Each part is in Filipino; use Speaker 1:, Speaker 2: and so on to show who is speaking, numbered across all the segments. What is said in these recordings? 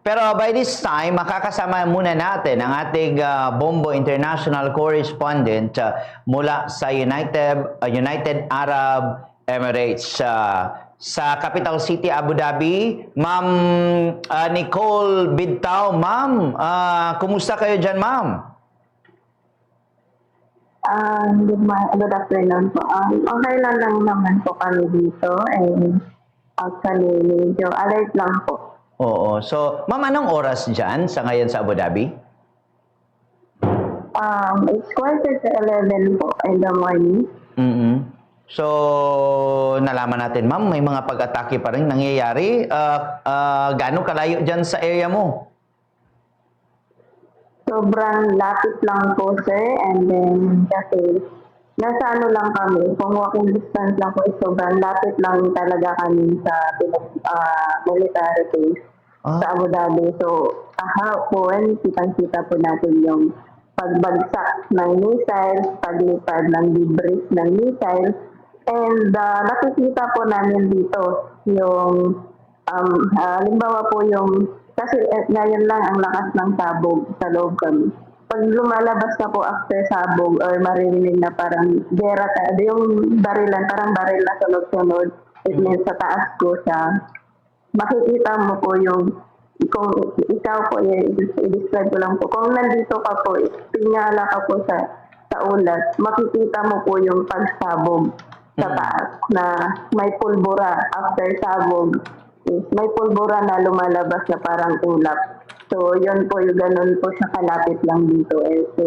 Speaker 1: Pero by this time, makakasama muna natin ang ating Bombo International Correspondent mula sa United Arab Emirates sa capital city Abu Dhabi, Ma'am Nicole Bidtao. Ma'am, kumusta kayo dyan, ma'am?
Speaker 2: Good afternoon po. Okay lang naman po kami dito. And actually, medyo alert lang po.
Speaker 1: Oo. So, ma'am, anong oras dyan sa ngayon sa Abu Dhabi?
Speaker 2: It's 10:45 po in the morning.
Speaker 1: So, nalaman natin, ma'am, may mga pag-atake pa rin nangyayari. Gaano kalayo dyan sa area mo?
Speaker 2: Sobrang lapit lang po, sir. And then, kasi, nasa ano lang kami, kung walking distance lang po, sobrang lapit lang talaga kami sa military base sa Abu Dhabi. So, kahapon, kitang-kita po natin yung pagbagsak ng missiles, paglipad ng debris ng missiles, and nakikita po namin dito yung, halimbawa po yung, kasi ngayon lang ang lakas ng sabog sa loob kami. Pag lumalabas na po after sabog or maririnig na parang gera, yung barilan, parang baril na sunod-sunod, it means sa taas ko siya, makikita mo po yung, kung ikaw po, i-describe ko lang po, kung nandito ka po, pinyala ka po sa ulat, makikita mo po yung pagsabog sa taas na may pulbura after sabog. May pulbura na lumalabas na parang ulap. So, yun po, yung ganun po siya kalapit lang dito. So,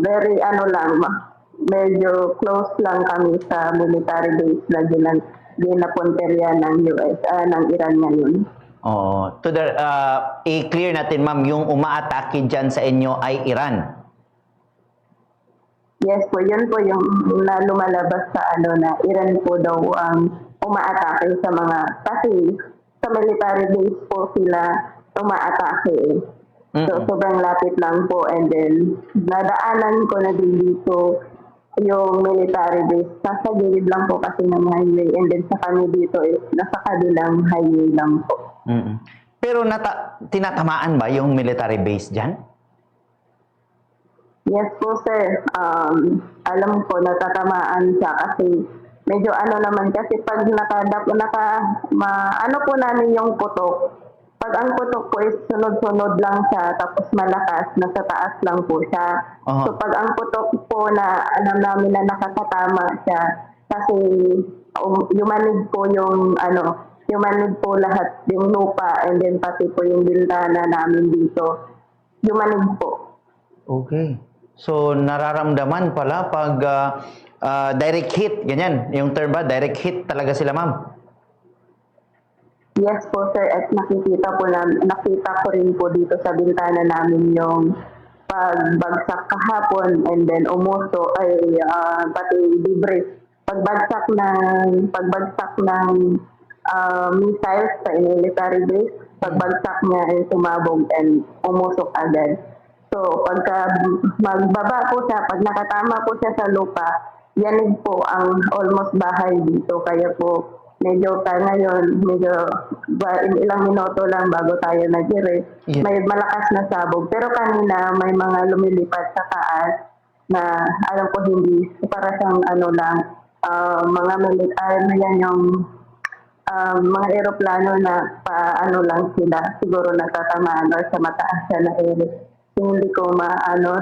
Speaker 2: very medyo close lang kami sa military base na ginapunterya ng US, ng Iran ngayon.
Speaker 1: Oo. I-clear natin, ma'am, yung umaatake dyan sa inyo ay Iran.
Speaker 2: Yes po, yun po yung na lumalabas sa na Iran po daw ang umaatake sa mga, kasi sa military base po sila umaatake. So, sobrang lapit lang po. And then, nadaanan ko na din dito yung military base. Nasa gilid lang po kasi ng highway. And then, sa kami dito is nasa kabilang highway lang po.
Speaker 1: Pero tinatamaan ba yung military base dyan?
Speaker 2: Yes po, sir. Alam ko, natatamaan siya kasi medyo naman kasi pag ano po namin yung putok. Pag ang putok po is sunod-sunod lang siya tapos malakas, nasa taas lang po siya. So pag ang putok po na alam namin na nakakatama siya kasi yumanig po yung yumanig po lahat yung lupa and then pati po yung bintana namin dito. Yumanig po.
Speaker 1: Okay. So, nararamdaman pala pag direct hit, ganyan. Yung term ba, direct hit talaga sila, ma'am?
Speaker 2: Yes po, sir. At nakita ko rin po dito sa bintana namin yung pagbagsak kahapon and then umuso ay pati debris. Pagbagsak ng missiles sa military base, pagbagsak niya ay sumabog and umusok agad. So, pagka magbaba po siya, pag nakatama po siya sa lupa, yanig po ang almost bahay dito. Kaya po, ngayon, ilang minuto lang bago tayo nag-rest. Yeah. May malakas na sabog. Pero kanina, may mga lumilipad sa taas na alam ko hindi, para siyang mga mga eroplano na lang sila. Siguro natatamaan or sa mataas siya na area. Hindi ko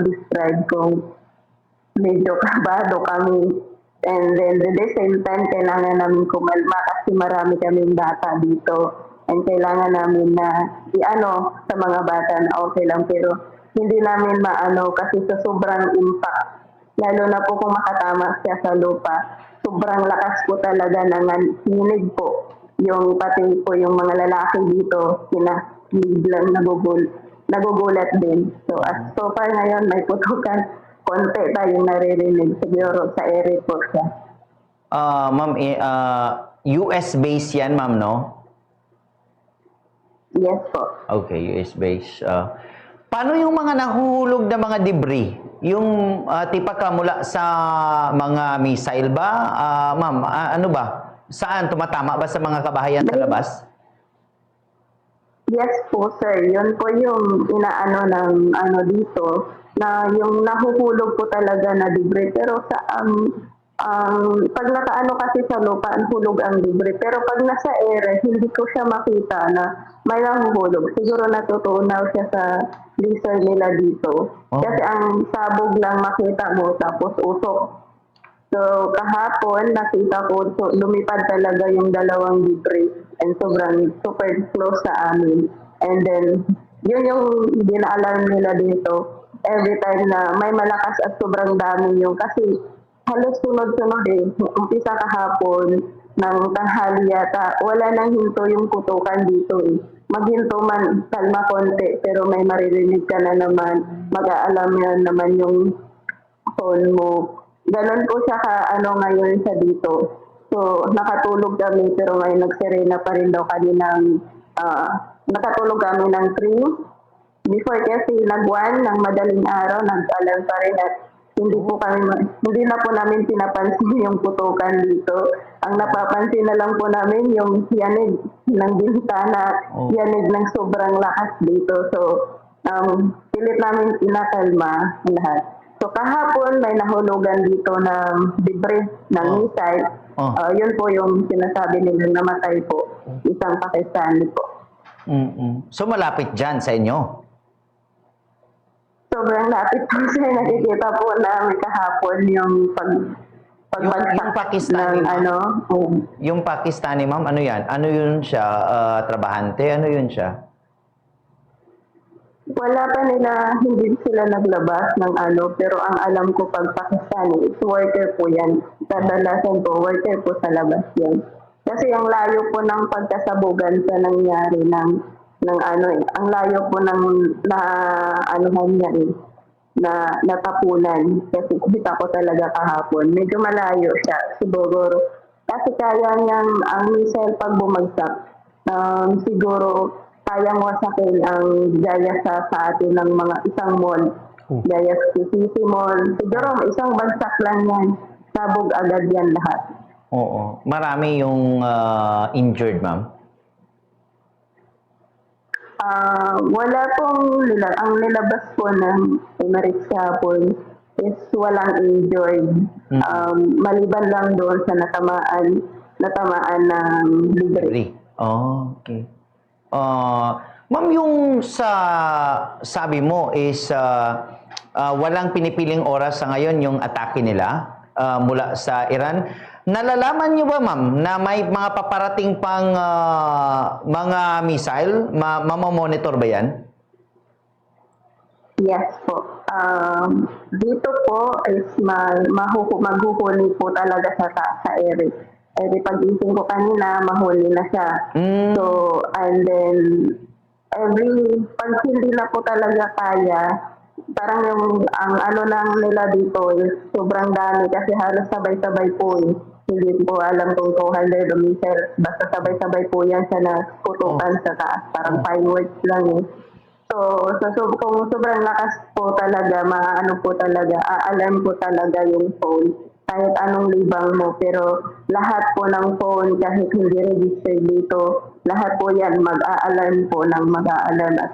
Speaker 2: describe kung medyo kabado kami. And then at the same time, kailangan namin kumalma kasi marami kaming bata dito. And kailangan namin na sa mga bata na okay lang. Pero hindi namin kasi sa sobrang impact. Lalo na po kung makatama siya sa lupa. Sobrang lakas po talaga ng hinig po. Yung pati po yung mga lalaki dito, sila biglang nagugulat din. So far ngayon, may putukan, konti tayong naririnig siguro sa area po siya.
Speaker 1: Ma'am, US base yan, ma'am, no?
Speaker 2: Yes po.
Speaker 1: Okay, US base. Paano yung mga nahuhulog na mga debris? Yung tipaka mula sa mga missile ba? Ma'am, ano ba? Saan tumatama ba sa mga kabahayan sa labas?
Speaker 2: Yes po, sir. Yun po yung inaano ng ano dito, na yung nahuhulog po talaga na debris. Pero sa pag nakaano kasi sa lupa, ang hulog ang debris. Pero pag nasa ere, hindi ko siya makita na may nahuhulog. Siguro natutunaw siya sa laser nila dito.
Speaker 1: Oh.
Speaker 2: Kasi ang sabog lang makita mo, tapos usok. So, kahapon, nakita ko, so, lumipad talaga yung dalawang debris and sobrang super close sa amin. And then, yun yung dinaalarm nila dito. Every time na may malakas at sobrang dami yung, kasi halos sunod-sunod umpisa kahapon ng tanghali yata, wala nang hinto yung putukan dito eh. Maghinto man, kalma konti, pero may maririnig ka na naman, mag-aalam na naman yung phone mo. Ganon po siya ano ngayon sa dito. So, nakatulog kami pero ngayon nagserena pa rin daw kaninang nakatulog kami ng 3. Before kasi nag-1 ng madaling araw, nag-alarm pa rin at hindi na po namin pinapansin yung putukan dito. Ang napapansin na lang po namin yung yanig ng bintana, yanig ng sobrang lakas dito. So, pilit namin inakalma lahat. So kahapon may nahulugan dito ng debris ng missile. Yun po yung sinasabi nila namatay po. Isang Pakistani po.
Speaker 1: So malapit dyan sa inyo?
Speaker 2: Sobrang lapit po siya. Nakikita po namin kahapon yung
Speaker 1: Yung Pakistani, yung Pakistani, ma'am, ano yan? Ano yun siya? Trabahante? Ano yun siya?
Speaker 2: Wala pa nila, hindi sila naglabas ng pero ang alam ko pag Pakistani, is worker po yan. Kadalasan po, worker po sa labas yan. Kasi ang layo po ng pagkasabugan sa nangyari ng ang layo po ng na natapunan. Kasi kita ko talaga kahapon, medyo malayo siya, siguro. Kasi kaya niyang ang missile pag bumagsak, siguro kayang wasakin ang gaya sa atin ng mga isang mall. Gaya sa City Mall. Siguro isang bagsak lang yan. Sabog agad yan lahat.
Speaker 1: Oo. Marami yung injured, ma'am?
Speaker 2: Wala pong ang nilabas po ng Emirates kahapon is walang injured. Maliban lang doon sa natamaan ng debris.
Speaker 1: Okay. Ma'am, yung sabi mo is walang pinipiling oras sa ngayon yung atake nila mula sa Iran. Nalalaman niyo ba, ma'am, na may mga paparating pang mga missile? Mamamonitor ba yan?
Speaker 2: Yes po. Dito po is maghuhuli po talaga sa ere. Pag-ising ko kanina, mahuli na siya. So, and then, pag hindi na po talaga kaya, parang ang lang nila dito is sobrang dami kasi halos sabay-sabay po eh. Hindi po alam kung 200 missiles, basta sabay-sabay po yan sa naputukan sa taas. Parang fireworks lang eh. So kung sobrang lakas po talaga, aalarm po talaga yung phone. Kahit anong libang mo, pero lahat po ng phone, kahit hindi registered dito, lahat po yan mag-a-alarm po ng mag-a-alarm at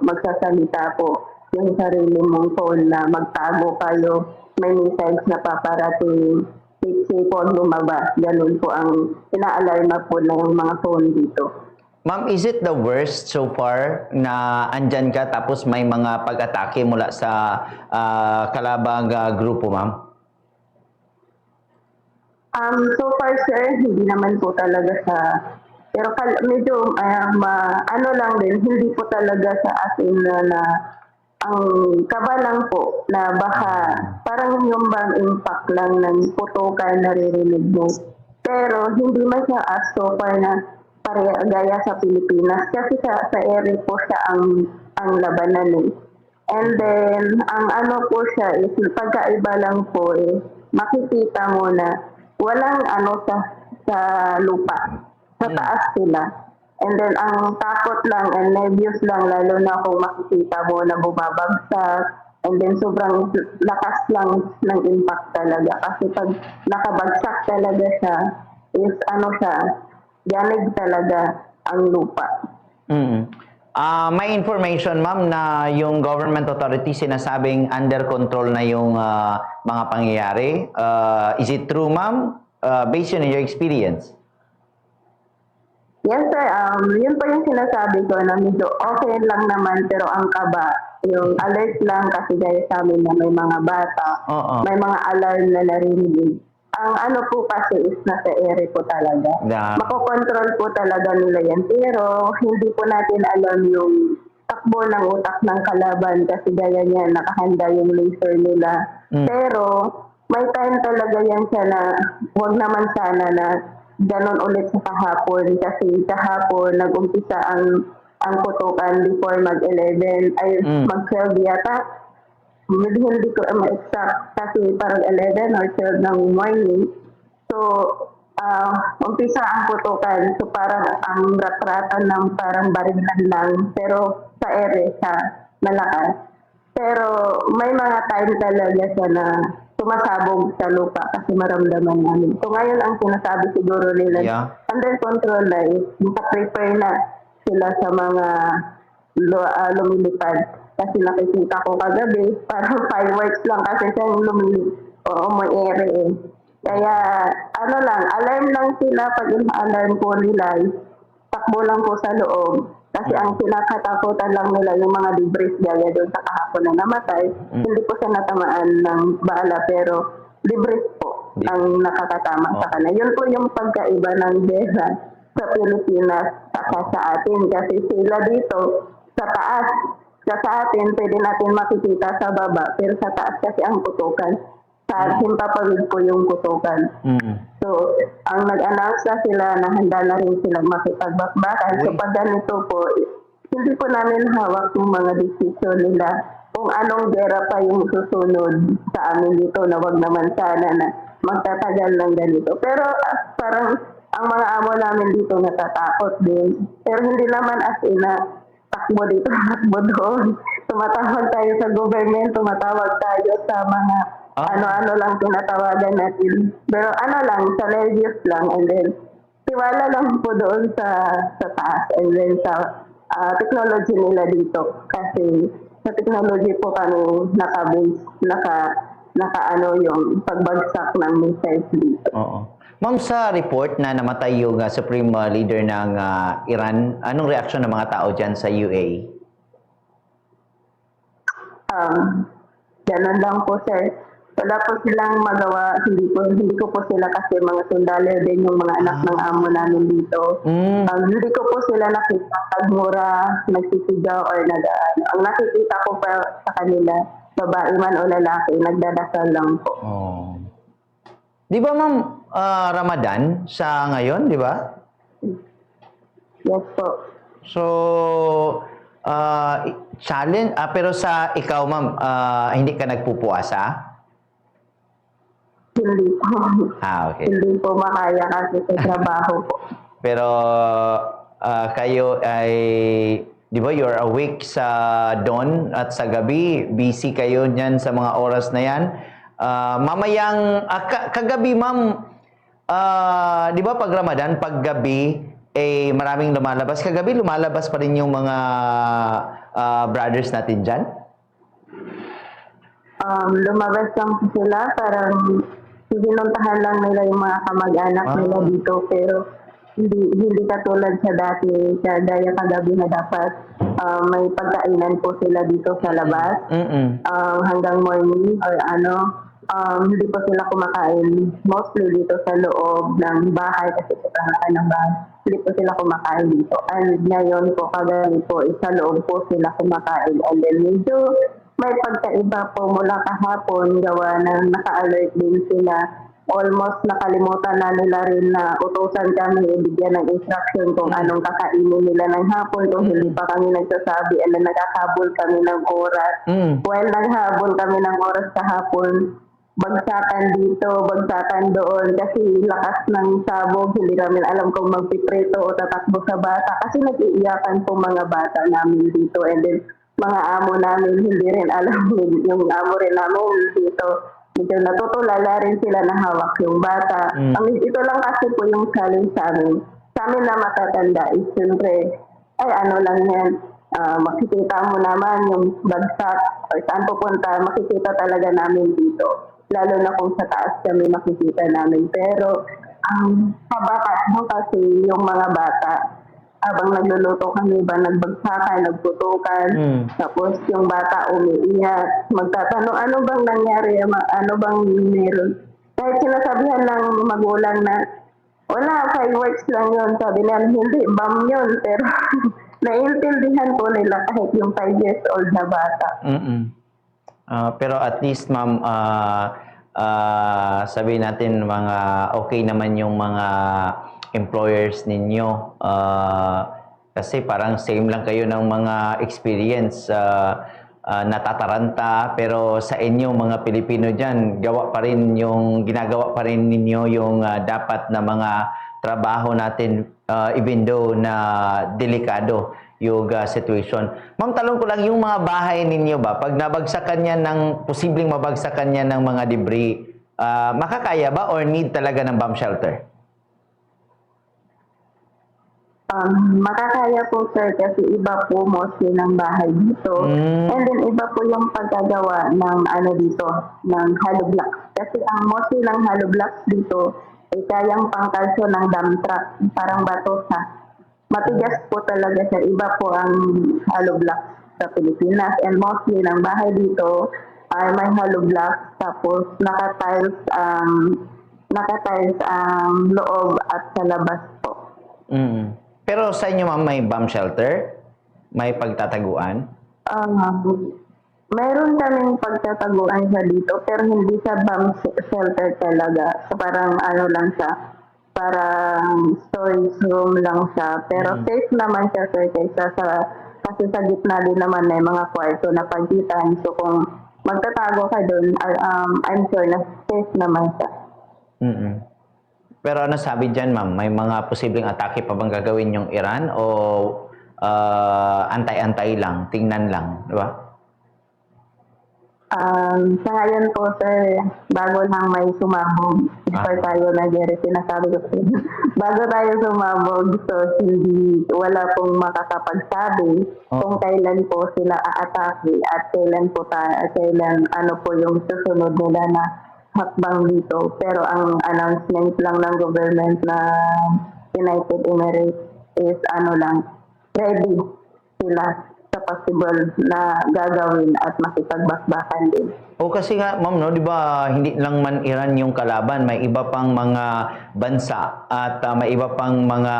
Speaker 2: magsasalita po yung sarili mong phone na magtago kayo, may message na paparating, safe po lumabas. Ganun po ang ina-alarma po ng mga phone dito.
Speaker 1: Ma'am, is it the worst so far na andyan ka tapos may mga pag-atake mula sa kalabang grupo, ma'am?
Speaker 2: So far, sir, hindi naman po talaga pero medyo lang din, hindi po talaga sa atin na ang kaba lang po na baka parang yung bang impact lang ng putukan naririnig mo. Pero hindi man siya so far na gaya sa Pilipinas kasi sa ere po siya ang labanan eh. And then ang po siya is pagkaiba lang po eh, makikita mo na walang sa lupa, sa taas sila. And then ang takot lang and nervous lang lalo na kung makikita mo na bumabagsak and then sobrang lakas lang ng impact talaga kasi pag nakabagsak talaga siya is siya, yanig talaga. ang lupa.
Speaker 1: May information, ma'am, na yung government authority sinasabing under control na yung mga pangyayari. Is it true, ma'am? Based on your experience?
Speaker 2: Yes, sir. Yun po yung sinasabi ko na medyo okay lang naman pero ang kaba, yung alert lang kasi gaya sa amin na may mga bata,
Speaker 1: Oo.
Speaker 2: may mga alarm na narinig. Ang ano po kasi is nasa ere po talaga.
Speaker 1: Yeah.
Speaker 2: Makokontrol po talaga nila yan. Pero hindi po natin alam yung takbo ng utak ng kalaban kasi gaya niya, nakahanda yung laser nila. Pero may time talaga yan siya na wag naman sana na ganon ulit sa kahapon kasi kahapon nag-umpisa ang putukan before mag-11 ay mag-12 yata. Hindi ko ma-exact kasi parang 11 or 12 ng morning. So, umpisa ang putukan. So, parang ang ratratan ng parang barilan lang. Pero sa ere siya malakas. Pero may mga time talaga siya na sumasabog sa lupa kasi maramdaman namin. So, ngayon ang sinasabi siguro nila, under control na is, prepare na sila sa mga lumilipad. Kasi nakikita ko kagabi, parang fireworks lang kasi siyang ere eh. Kaya, alarm lang sila pag alarm po nila, takbo lang po sa loob. Kasi ang kinakatakutan lang nila yung mga debris gaya doon sa kahapon na namatay. Hindi po siya natamaan ng bala, pero debris po ang nakakatama sa kanila. Yun po yung pagkaiba ng gera sa Pilipinas saka sa atin. Kasi sila dito, sa taas, sa atin, pwede natin makikita sa baba, pero sa taas kasi ang putukan. Sa himpapawid po yung putukan. So, ang nag-announce na sila na handa na rin silang makipagbakbakan. So, pag ganito po, hindi po namin hawak yung mga desisyon nila kung anong gera pa yung susunod sa amin dito na wag naman sana na magtatagal ng ganito. Pero parang ang mga amo namin dito natatakot din. Pero hindi naman as in na takbo dito, takbo doon. Tumatawag tayo sa government, tumatawag tayo sa mga ano-ano lang tinatawagan natin. Pero lang, sa religious lang, and then tiwala lang po doon sa taas, and then sa technology nila dito. Kasi sa technology po kami naka yung pagbagsak ng missiles dito.
Speaker 1: Oo. Ma'am, sa report na namatay yung Supreme Leader ng Iran, anong reaksyon ng mga tao dyan sa UAE?
Speaker 2: Ganun lang po, sir. Wala po silang magawa. Hindi ko po sila kasi mga sundalo din yung mga anak ng amo namin dito. Hindi ko po sila nakita nagmura, nagsisigaw, or ang nakikita ko pa sa kanila, babae man o lalaki, nagdadasal lang po.
Speaker 1: Oh. Di ba, ma'am, Ramadan sa ngayon, di ba?
Speaker 2: Yes po.
Speaker 1: So, challenge, pero sa ikaw, ma'am, hindi ka nagpupuasa?
Speaker 2: Hindi po.
Speaker 1: Okay.
Speaker 2: Hindi po makaya kasi sa trabaho po.
Speaker 1: Pero kayo ay, di ba, you're awake sa dawn at sa gabi, busy kayo niyan sa mga oras na yan. Mamayang, kagabi, ma'am, di ba pag Ramadan, pag gabi, maraming lumalabas. Kagabi, lumalabas pa rin yung mga brothers natin dyan?
Speaker 2: Lumabas lang po sila, parang sinuntahan lang nila yung mga kamag-anak nila dito, pero hindi katulad sa dati, gaya kagabi na dapat may pagkainan po sila dito sa labas hanggang morning or hindi po sila kumakain mostly dito sa loob ng bahay kasi sa ng bahay. Hindi po sila kumakain dito. And ngayon po kagabi po sa loob po sila kumakain. And then medyo may pagkaiba po mula kahapon gawa na naka-alert din sila. Almost nakalimutan na nila rin na utusan kami ibigyan ng instruction kung anong kakainin nila ng hapon kung hindi pa kami nagsasabi and then nagkakabol kami ng oras. While naghabol kami ng oras kahapon, bagsakan dito, bagsakan doon kasi lakas ng sabog, hindi namin alam kung magpipreto o tatakbo sa bata kasi nag-iiyakan po mga bata namin dito and then mga amo namin hindi rin alam yung amo rin namin dito. Medyo natutulala rin sila na hawak yung bata. Ito lang kasi po yung challenge sa amin. Sa sa amin na matatanda is siyempre, ay ano lang yan, makikita mo naman yung bagsak or saan pupunta, makikita talaga namin dito. Lalo na kung sa taas kami makikita namin. Pero ang kabakat mo kasi yung mga bata, habang nagluluto kami ba, nagbagsakan, nagputukan, tapos yung bata umiiyak, magtatanong, ano bang nangyari, ano bang meron. Kahit sinasabihan ng magulang na, wala, fireworks lang yun. Sabi nila, hindi, bomb yun. Pero naiintindihan po nila kahit yung 5 years old na bata.
Speaker 1: Pero at least ma'am, sabihin natin mga okay naman yung mga employers ninyo. Kasi parang same lang kayo ng mga experience. Natataranta, pero sa inyo mga Pilipino dyan, ginagawa pa rin ninyo yung dapat na mga trabaho natin, even though na delikado yung situation. Ma'am, talong ko lang, yung mga bahay ninyo ba, pag nabagsakan yan posibleng mabagsakan yan ng mga debris, makakaya ba or need talaga ng bomb shelter?
Speaker 2: Makakaya po sir kasi iba po mostly ng bahay dito. And then iba po yung pagkagawa ng dito, ng hollow blocks. Kasi ang mostly ng hollow blocks dito ay kayang pangkalso ng dump truck, parang bato sa. Matigas po talaga sir. Iba po ang hollow blocks sa Pilipinas. And mostly ng bahay dito ay may hollow blocks tapos naka-tiles ang loob at sa labas po.
Speaker 1: Pero sa inyo ma'am, may bomb shelter? May pagtataguan?
Speaker 2: Meron kaming pagtataguan siya dito, pero hindi sa bomb shelter talaga. So parang lang siya, parang storage room lang siya. Pero safe naman siya sir, kasi sa gitna din naman may mga kwarto na pagitan. So kung magtatago ka doon, I'm sure na safe naman siya.
Speaker 1: Pero ano sabi dyan, ma'am? May mga posibleng atake pa bang gagawin yung Iran o antay-antay lang, tingnan lang, di ba?
Speaker 2: Sa ngayon po, sir, bago lang may sumabog, before tayo sinasabi ko po, bago tayo sumabog, so wala pong makakapagsabi kung kailan po sila aatake at kailan po yung susunod nila na hakbang dito. Pero ang announcement lang ng government na United Emirates is ready sila sa possible na gagawin at makipagbakbakan din.
Speaker 1: Kasi nga ma'am, no, di ba hindi lang man Iran yung kalaban, may iba pang mga bansa at may iba pang mga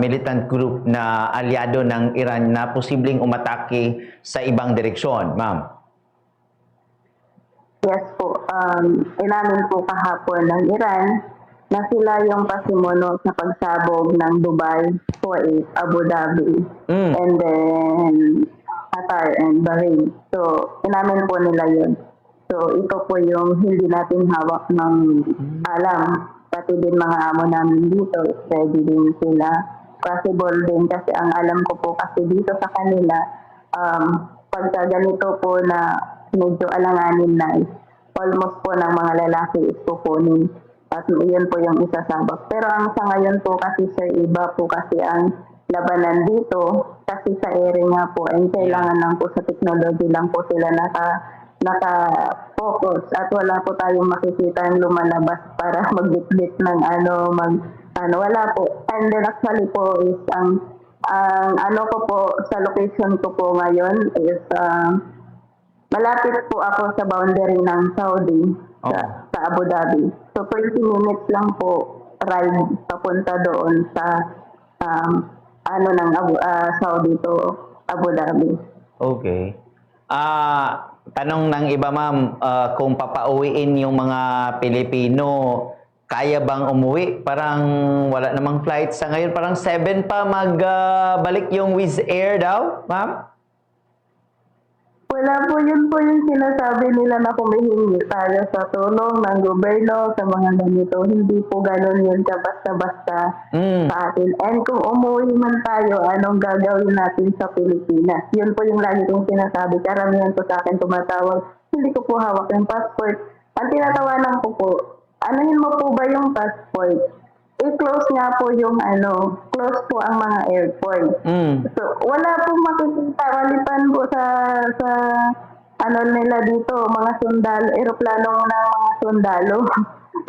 Speaker 1: militant group na aliado ng Iran na posibleng umatake sa ibang direksyon, ma'am.
Speaker 2: Yes po. Inamin po kahapon ng Iran na sila yung pasimuno sa pagsabog ng Dubai, Kuwait, Abu Dhabi, and then Qatar and Bahrain. So, inamin po nila yun. So, ito po yung hindi natin hawak ng alam. Pati din mga amo namin dito, ready din sila. Possible din kasi ang alam ko po kasi dito sa kanila, pagka ganito po na medyo alanganin na almost po ng mga lalaki is kukunin at iyon po yung isasabak. Pero ang sa ngayon po kasi sir, iba po kasi ang labanan dito kasi sa ere nga po and kailangan lang po sa technology lang po sila naka-focus at wala po tayong makikita yung lumalabas para magbitbit ng wala po. And then actually po is ang ko po sa location ko po ngayon is malapit po ako sa boundary ng Saudi sa Abu Dhabi. So 20 minutes lang po ride papunta doon sa Saudi to Abu Dhabi.
Speaker 1: Okay. Tanong ng iba ma'am, kung papauwiin yung mga Pilipino, kaya bang umuwi? Parang wala namang flight sa ngayon. Parang 7 pa magbalik yung Wizz Air daw, ma'am?
Speaker 2: Wala po yun po yung sinasabi nila na humihingi tayo sa tulong ng gobyerno sa mga ganito. Hindi po ganun yun ka basta-basta sa atin. And kung umuwi man tayo, anong gagawin natin sa Pilipinas? Yun po yung lagi kong sinasabi. Karamihan po sa akin tumatawag. Hindi ko po hawak yung passport. Ang tinatawanan ko po, anuhin mo po ba yung passport? i-close nga po yung close po ang mga airport.
Speaker 1: Mm.
Speaker 2: So, wala pong makikita maliban po sa nila dito, mga sundalo, eroplano ng mga sundalo,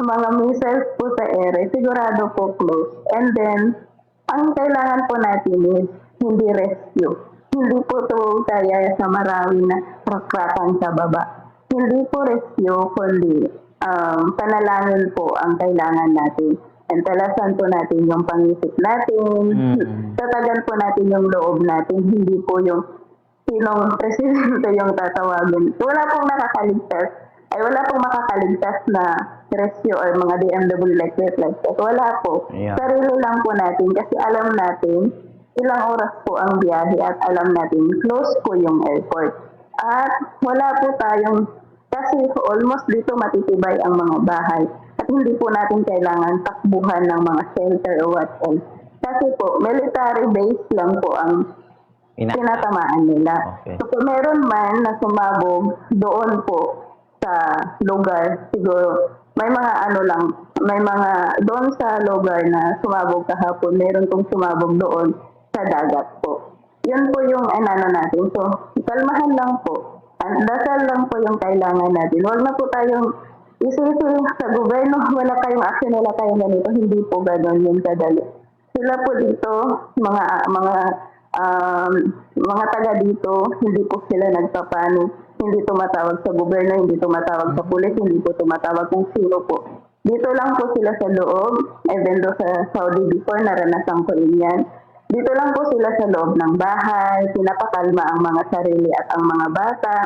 Speaker 2: mga missiles po sa ere, sigurado po close. And then, ang kailangan po natin is hindi rescue. Hindi po ito kaya sa marami na rakratan sa baba. Hindi po rescue, kundi panalangin po ang kailangan natin. And talasan po natin yung pangisip natin, tatagan po natin yung loob natin, hindi po yung sinong presidente yung tatawagin. Wala pong wala pong makakaligtas na rescue or mga DMW like that. Wala po.
Speaker 1: Yeah.
Speaker 2: Sarili lang po natin kasi alam natin ilang oras po ang biyahe at alam natin close po yung airport. At wala po tayong, kasi almost dito matitibay ang mga bahay. At hindi po natin kailangan takbuhan ng mga shelter or what else. Kasi po, military base lang po ang tinatamaan nila.
Speaker 1: Okay.
Speaker 2: So kung meron man na sumabog doon po sa lugar, siguro may mga may mga doon sa lugar na sumabog kahapon, meron pong sumabog doon sa dagat po. Yun po yung natin. So, kalmahan lang po. Dasal lang po yung kailangan natin. Huwag na po tayong isipin sa gobyerno, wala kayong action, wala kayong ganito. Hindi po gano'n yun kadali. Sila po dito, mga taga dito, hindi po sila nagpapanik, hindi tumatawag sa gobyerno, hindi tumatawag sa pulis, hindi po tumatawag kung sino po. Dito lang po sila sa loob, even though sa Saudi before, naranasan ko rin yan. Dito lang po sila sa loob ng bahay, pinapakalma ang mga sarili at ang mga bata,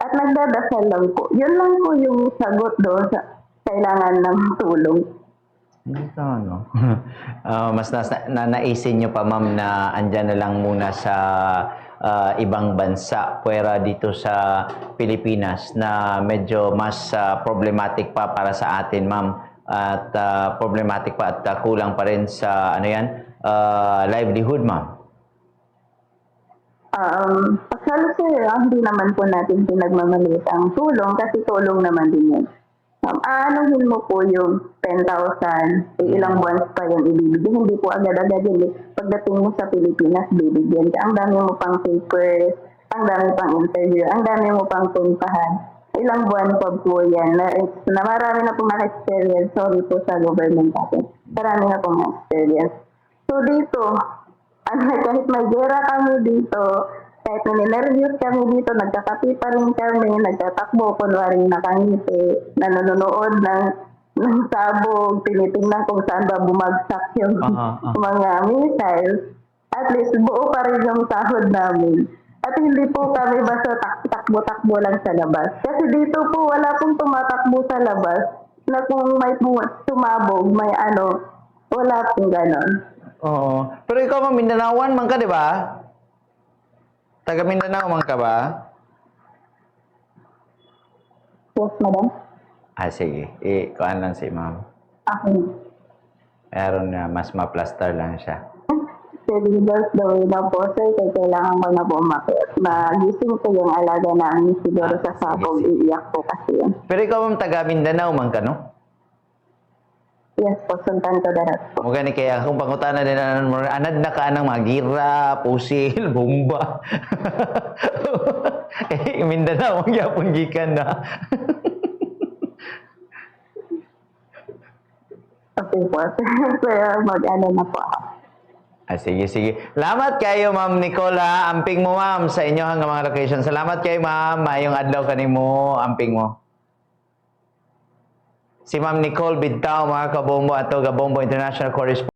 Speaker 2: at nagdadasal lang po. Yun lang po yung sagot doon sa kailangan ng tulong.
Speaker 1: Dito, no? Mas naisin nyo pa, ma'am, na andyan na lang muna sa ibang bansa, pwera dito sa Pilipinas, na medyo mas problematic pa para sa atin, ma'am. At problematic pa at kulang pa rin sa, livelihood, ma'am.
Speaker 2: Actually, sir, hindi naman po natin pinagmamaliit ang tulong kasi tulong naman din yun. Aanuhin mo po yung 10,000, ilang buwan pa yung ibibigay. Hindi po agad-agad yun. Pagdating mo sa Pilipinas, bibigyan ka. Ang dami mo pang papers, ang dami pang interview, ang dami mo pang puntahan. Ilang buwan pa po yan. Na marami na pong na-experience. Sorry po sa government natin. Marami na pong na-experience. So dito, kahit may gera kami dito, kahit ninervyos kami dito, nagkakapi pa rin kami, nagtatakbo, kunwari nakangiti, nanonood ng sabog, tinitingnan kung saan ba bumagsak yung mga missiles. At least buo pa rin yung sahod namin. At hindi po kami basta takbo-takbo lang sa labas. Kasi dito po wala pong tumatakbo sa labas na kung may sumabog, may wala pong ganon.
Speaker 1: Oo. Pero ikaw, ma'am, Mindanaoan man ka, di ba? Taga Mindanao man ka ba?
Speaker 2: Yes, madam.
Speaker 1: Sige. Kuhaan lang si ma'am.
Speaker 2: Okay.
Speaker 1: Meron na, mas ma-plaster lang siya.
Speaker 2: Just the way na po, sir, kaya kailangan ko na po magising ko yung alaga namin siguro sa sabog, iiyak po kasi yun.
Speaker 1: Pero ikaw, ma'am, taga Mindanao man ka, no?
Speaker 2: Yes po, Sultan Kudarat po.
Speaker 1: Mga ni kaya kung pangutana din anad na ka ng magira, pusil, bomba. Mindanao, magyapon gikan na.
Speaker 2: Okay po, sir, mag-ano na po ako.
Speaker 1: Sige, sige. Salamat kayo, Ma'am Nicola. Amping mo, ma'am, sa inyo hanggang mga location. Salamat kayo, ma'am. Mayong adlaw kanimo, amping mo. Si Ma'am Nicole Bidtao, mga kabombo, ato Gabombo International Correspondent.